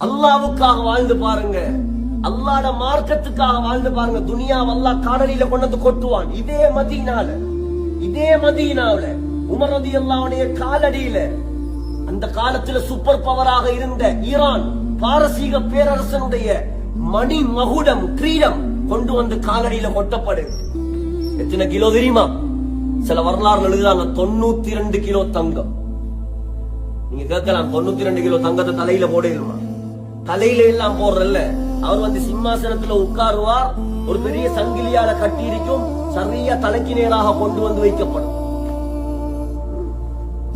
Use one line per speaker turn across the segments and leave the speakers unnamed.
அல்லாவுக்காக வாழ்ந்து பாருங்க, அல்லாட மார்க்கத்துக்காக வாழ்ந்து பாருங்க. துனியா அல்லாஹ் காடலில கொண்டு வந்து கொட்டுவான். இதே மதீனாவுல உமர் ரலியல்லாஹு அன்ஹுடைய காலடியில அந்த காலத்துல சூப்பர் பவராக இருந்த ஈரான் பாரசீக பேரரசனுடைய மணி மகுடம் கிரீடம் கொண்டு வந்து காலடியில கொட்டப்படுது. எத்தனை கிலோ தெரியுமா? சில வரலாறு எழுதுறாங்க 92 கிலோ தங்கம். நீங்க கேட்கலாம் 92 கிலோ தங்கத்தை தலையில போடுமா? தலையில எல்லாம் போடுறல்ல, அவர் வந்து சிம்மாசனத்துல உட்காருவார், ஒரு பெரிய சங்கிலியால கட்டி இருக்கும், சரியா தலைக்கு நேராக கொண்டு வந்து வைக்கப்படும்.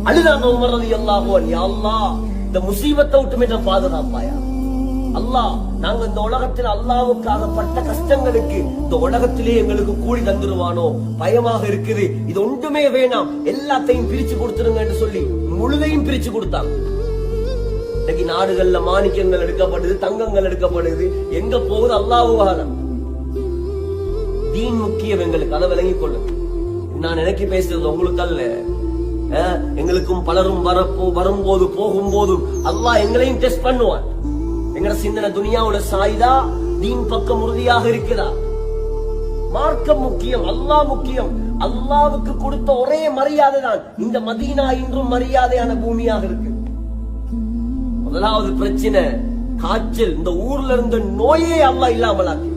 அழுதாங்க உமர் ரலியல்லாஹு அன்ஹு, யா அல்லாஹ் இந்த முசீபத்தை விட்டு பாதுகாப்பாயா அல்லாஹ். நாங்க இந்த உலகத்தில் அல்லாஹ்வுக்காக பட்ட கஷ்டங்களுக்கு இந்த உலகத்திலே எங்களுக்கு கூலி தந்துருவானோ பயமாக இருக்குது. இது ஒன்றுமே வேணாம், எல்லாத்தையும் பிரிச்சு கொடுத்துருங்க என்று சொல்லி முழுதையும் பிரிச்சு கொடுத்தாங்க. இன்னைக்கு நாடுகள்ல மாணிக்கங்கள் எடுக்கப்படுது, தங்கங்கள் எடுக்கப்படுது. எங்க போகுது? அல்லாஹ்வுக்காக. தீன் முக்கியம் எங்களுக்கு, அதை விளங்கிக் கொள்ளுங்க. நான் நினைக்கி பேசுறது உங்களுக்கு அல்ல, எங்களுக்கும் பலரும் வரும்போது போகும்போதும் அல்லாஹ் எங்களையும் டெஸ்ட் பண்ணுவான். எங்கட சிந்தனை துனியாவோட சாயுதா, தீன் பக்கம் உறுதியாக இருக்குதா? மார்க்கம் முக்கியம், அல்லாஹ் முக்கியம். அல்லாஹ்வுக்கு கொடுத்த ஒரே மரியாதை தான் இந்த மதீனா இன்றும் மரியாதையான பூமியாக இருக்கு. முதலாவது பிரச்சனை காய்ச்சல். இந்த ஊர்ல இருந்த நோயே அல்லாஹ் இல்லாமலாக்கு.